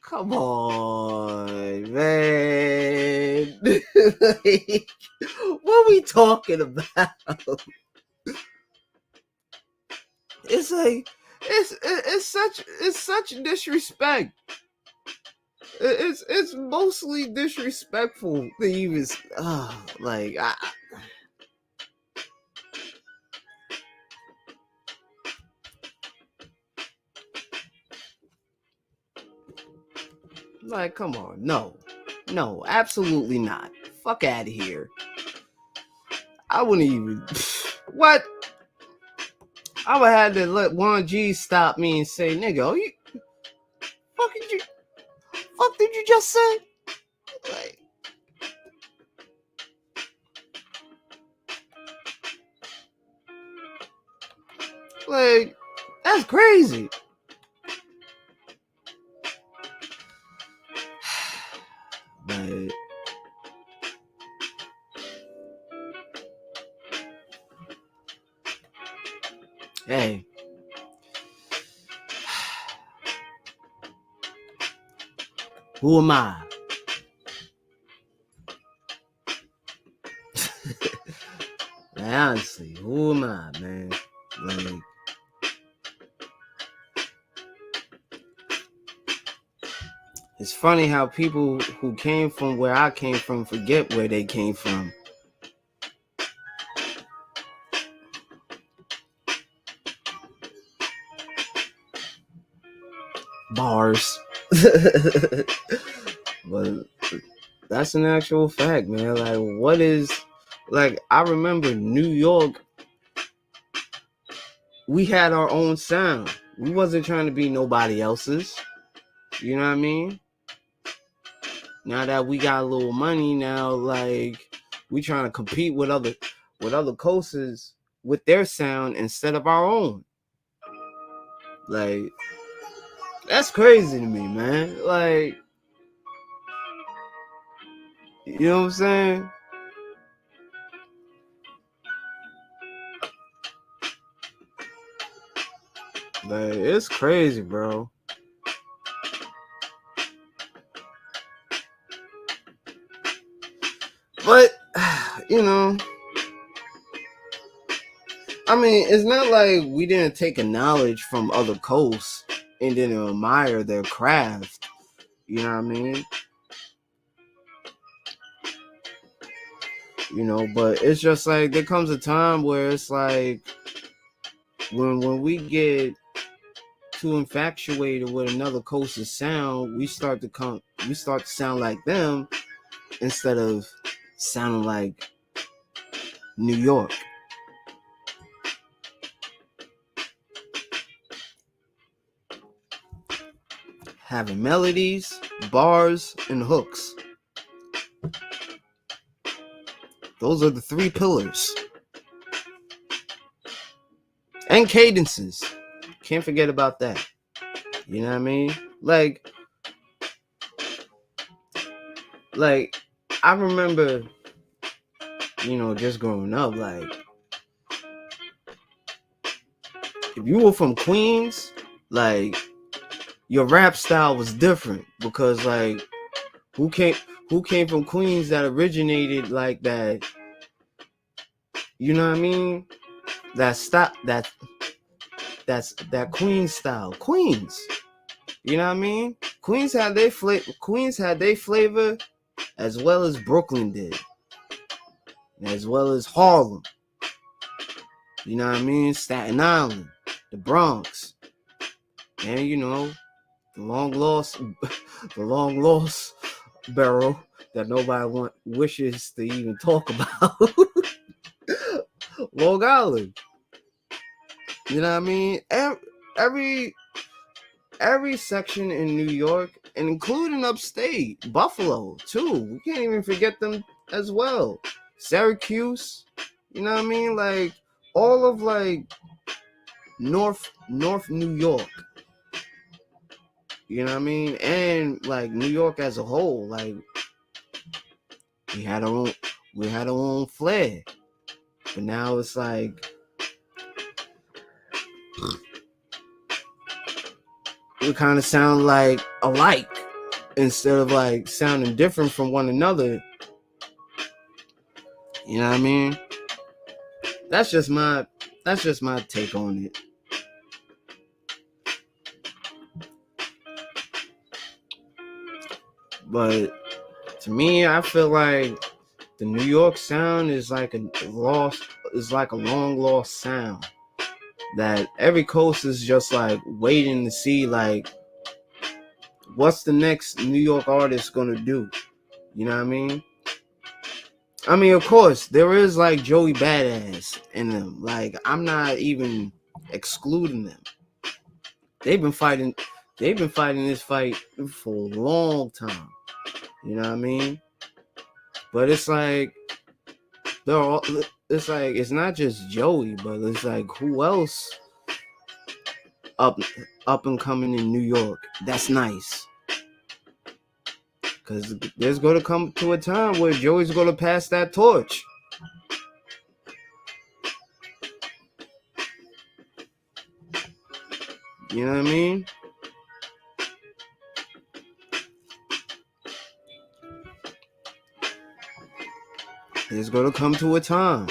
Come on, man. Like, what are we talking about? It's like it's such disrespect. It's mostly disrespectful to even like like, come on, no, absolutely not. Fuck out of here. I wouldn't even. What? I would have to let Warren G stop me and say, nigga, oh, you fuck did you just say? Like that's crazy. But hey, who am I? Honestly, who am I, man? Like, it's funny how people who came from where I came from forget where they came from. Bars. But that's an actual fact, man. Like, what is, like, I remember New York, we had our own sound. We wasn't trying to be nobody else's. You know what I mean? Now that we got a little money now, like, we trying to compete with other coasts with their sound instead of our own. Like, that's crazy to me, man. Like, you know what I'm saying? Like, it's crazy, bro. But, you know, I mean, it's not like we didn't take a knowledge from other coasts and didn't admire their craft. You know what I mean? You know, but it's just like there comes a time where it's like when we get too infatuated with another coast's sound, we start to sound like them instead of sounding like New York. Having melodies, bars, and hooks. Those are the three pillars. And cadences. Can't forget about that. You know what I mean? Like I remember, you know, just growing up, like, if you were from Queens, like, your rap style was different because, like, who came from Queens that originated like that? You know what I mean? That's that Queens style. Queens. You know what I mean? Queens had their flavor as well as Brooklyn did. As well as Harlem. You know what I mean? Staten Island, the Bronx. And, you know, the long lost borough that nobody wishes to even talk about. Long Island. You know what I mean? Every every section in New York, and including upstate, Buffalo too. We can't even forget them as well. Syracuse, you know what I mean? Like all of like North New York. You know what I mean? And like New York as a whole, like we had our own flair. But now it's like we kind of sound like alike instead of like sounding different from one another. You know what I mean? That's just my take on it. But to me, I feel like the New York sound is like a long lost sound that every coast is just like waiting to see like what's the next New York artist gonna do. You know what I mean? I mean, of course, there is like Joey Badass in them. Like, I'm not even excluding them. They've been fighting this fight for a long time. You know what I mean? But it's like it's not just Joey, but it's like who else up and coming in New York? That's nice. Cause there's gonna come to a time where Joey's gonna pass that torch. You know what I mean? There's gonna come to a time.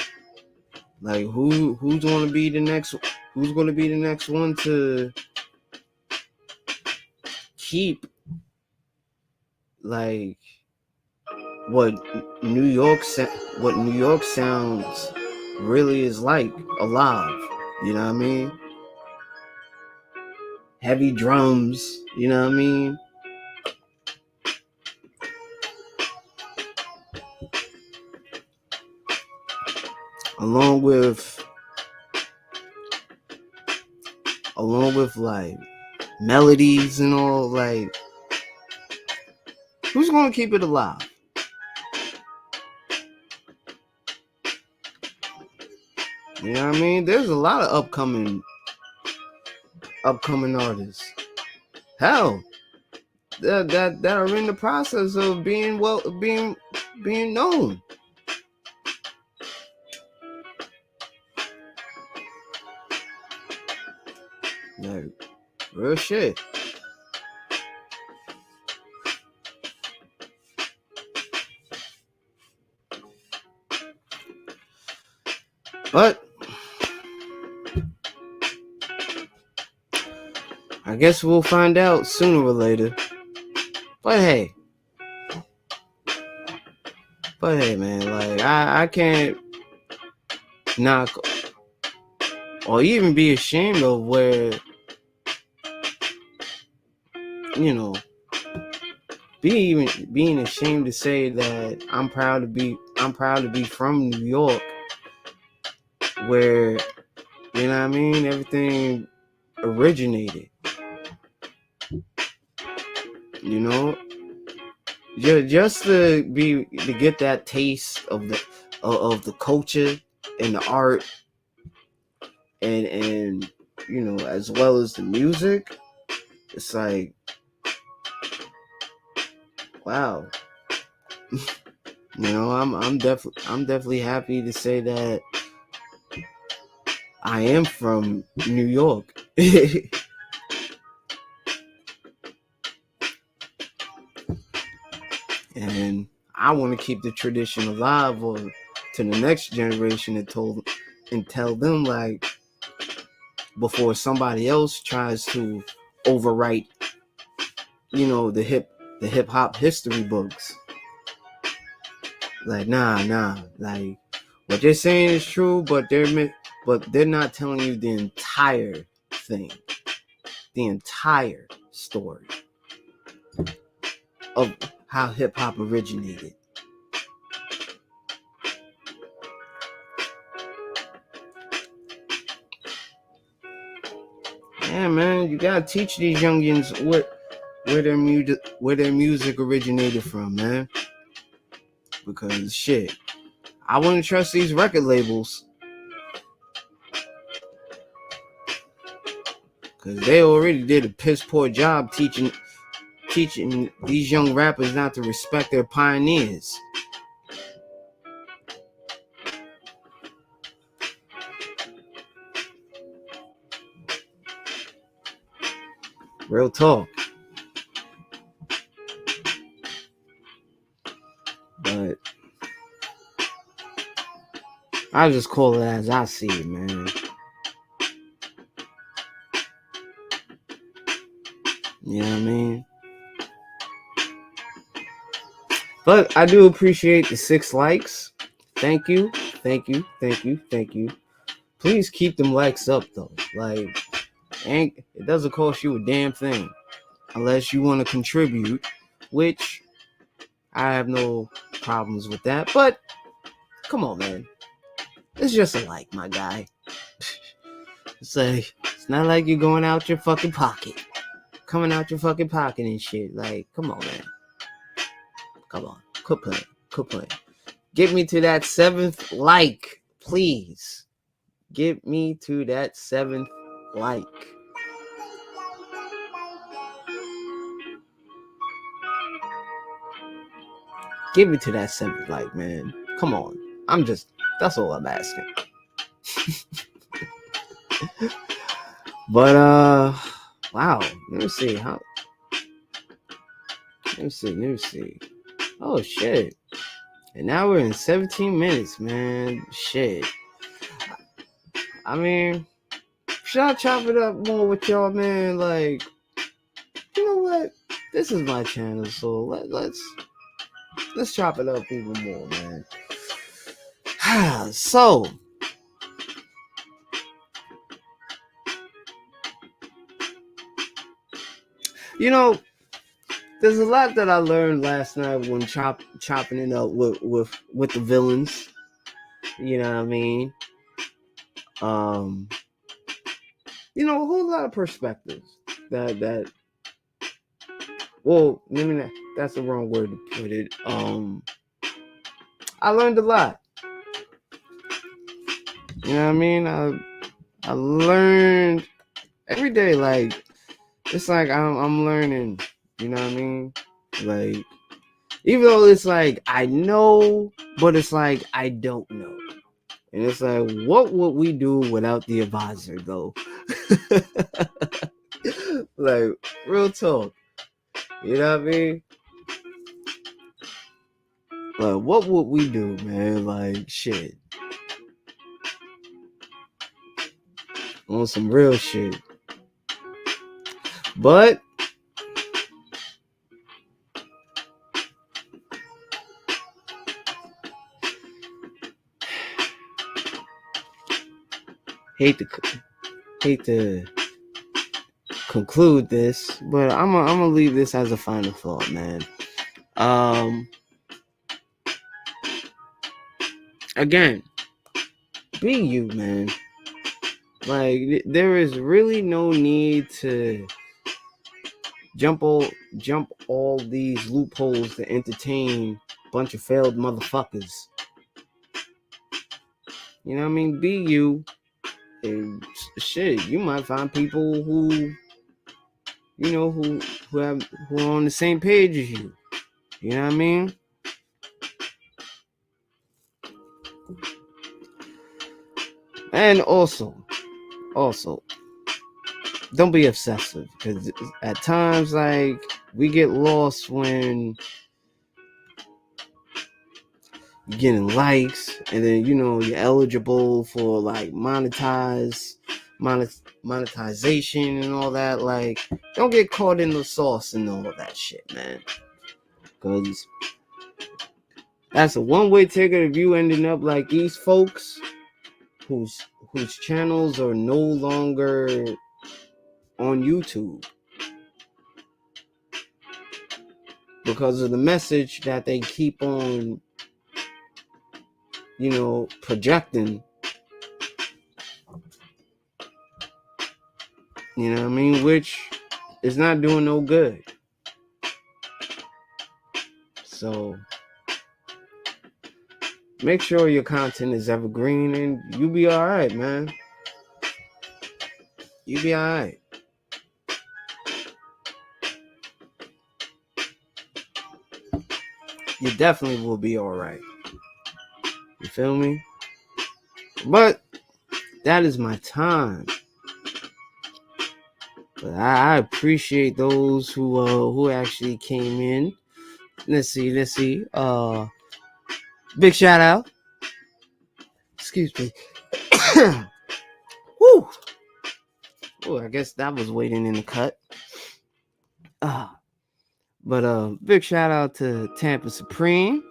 Like who's gonna be the next one to keep like what New York sounds really is like alive. You know what I mean? Heavy drums, you know what I mean? Along with like melodies and all, like who's gonna keep it alive? You know what I mean? There's a lot of upcoming artists. Hell, that are in the process of being known. Like real shit. But I guess we'll find out sooner or later. But hey, man, like I can't knock or even be ashamed of where, you know, being ashamed to say that I'm proud to be from New York, where, you know what I mean, everything originated. You know, just to get that taste of the culture and the art and you know, as well as the music. It's like, wow. You know, I'm definitely happy to say that I am from New York. And I want to keep the tradition alive or to the next generation and tell them, like, before somebody else tries to overwrite, you know, the hip hop history books. Like, nah, like what they're saying is true, but they're not telling you the entire thing, the entire story of how hip hop originated. Yeah, man, you gotta teach these youngins where their music originated from, man. Because shit, I wouldn't trust these record labels. Because they already did a piss poor job teaching these young rappers not to respect their pioneers. Real talk. But I just call it as I see it, man. You know what I mean? But I do appreciate the 6 likes. Thank you. Please keep them likes up though. Like, it doesn't cost you a damn thing unless you want to contribute, which I have no problems with that. But come on, man. It's just a like, my guy. It's not like you're going out your fucking pocket. Coming out your fucking pocket and shit. Like, come on, man. Come on. Quit playing. Get me to that 7th like, please. Get me to that 7th like. Get me to that 7th like, man. Come on. That's all I'm asking. But, wow. Let me see. Let me see. Oh, shit. And now we're in 17 minutes, man. Shit. I mean, should I chop it up more with y'all, man? Like, you know what? This is my channel, so let's chop it up even more, man. So, you know, there's a lot that I learned last night when chopping it up with the villains. You know what I mean? You know, a whole lot of perspectives that well, that's the wrong word to put it. I learned a lot. You know what I mean? I learned every day. Like, it's like I'm learning. You know what I mean? Like, even though it's like I know, but it's like I don't know. And it's like, what would we do without the advisor, though? Like, real talk. You know what I mean? Like, what would we do, man? Like, shit. On some real shit. But hate to conclude this, but I'm gonna leave this as a final thought, man. Again, be you, man. Like, there is really no need to jump all these loopholes to entertain a bunch of failed motherfuckers. You know what I mean? Be you. And shit, you might find people who, you know, who are on the same page as you. You know what I mean? And also, don't be obsessive, because at times, like, we get lost when you're getting likes, and then, you know, you're eligible for like monetization and all that. Like, don't get caught in the sauce and all that shit, man. Because that's a one-way ticket if you ending up like these folks whose channels are no longer on YouTube because of the message that they keep on, you know, projecting. You know what I mean? Which is not doing no good. So make sure your content is evergreen and you'll be all right, man. You'll be all right. You definitely will be all right. You feel me? But that is my time. But I appreciate those who actually came in. Let's see. Big shout out. Excuse me. Woo. Oh, I guess that was waiting in the cut. But big shout out to Tampa Supreme.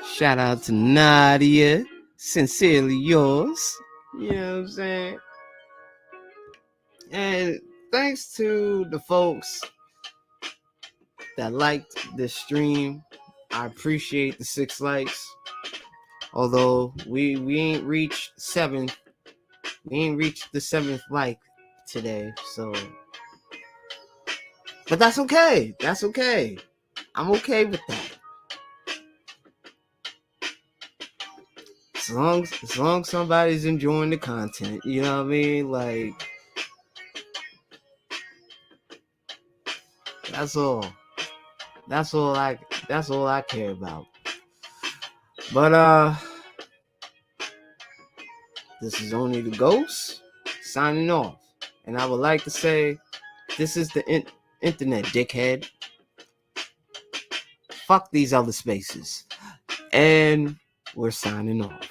Shout out to Nadia. Sincerely yours. You know what I'm saying? And thanks to the folks that liked this stream. I appreciate the 6 likes. Although we ain't reached 7. We ain't reached the 7th like today, so but that's okay. That's okay. I'm okay with that. As long as somebody's enjoying the content, you know what I mean? Like that's all I care about. But this is only the Ghost signing off. And I would like to say this is the internet, dickhead. Fuck these other spaces. And we're signing off.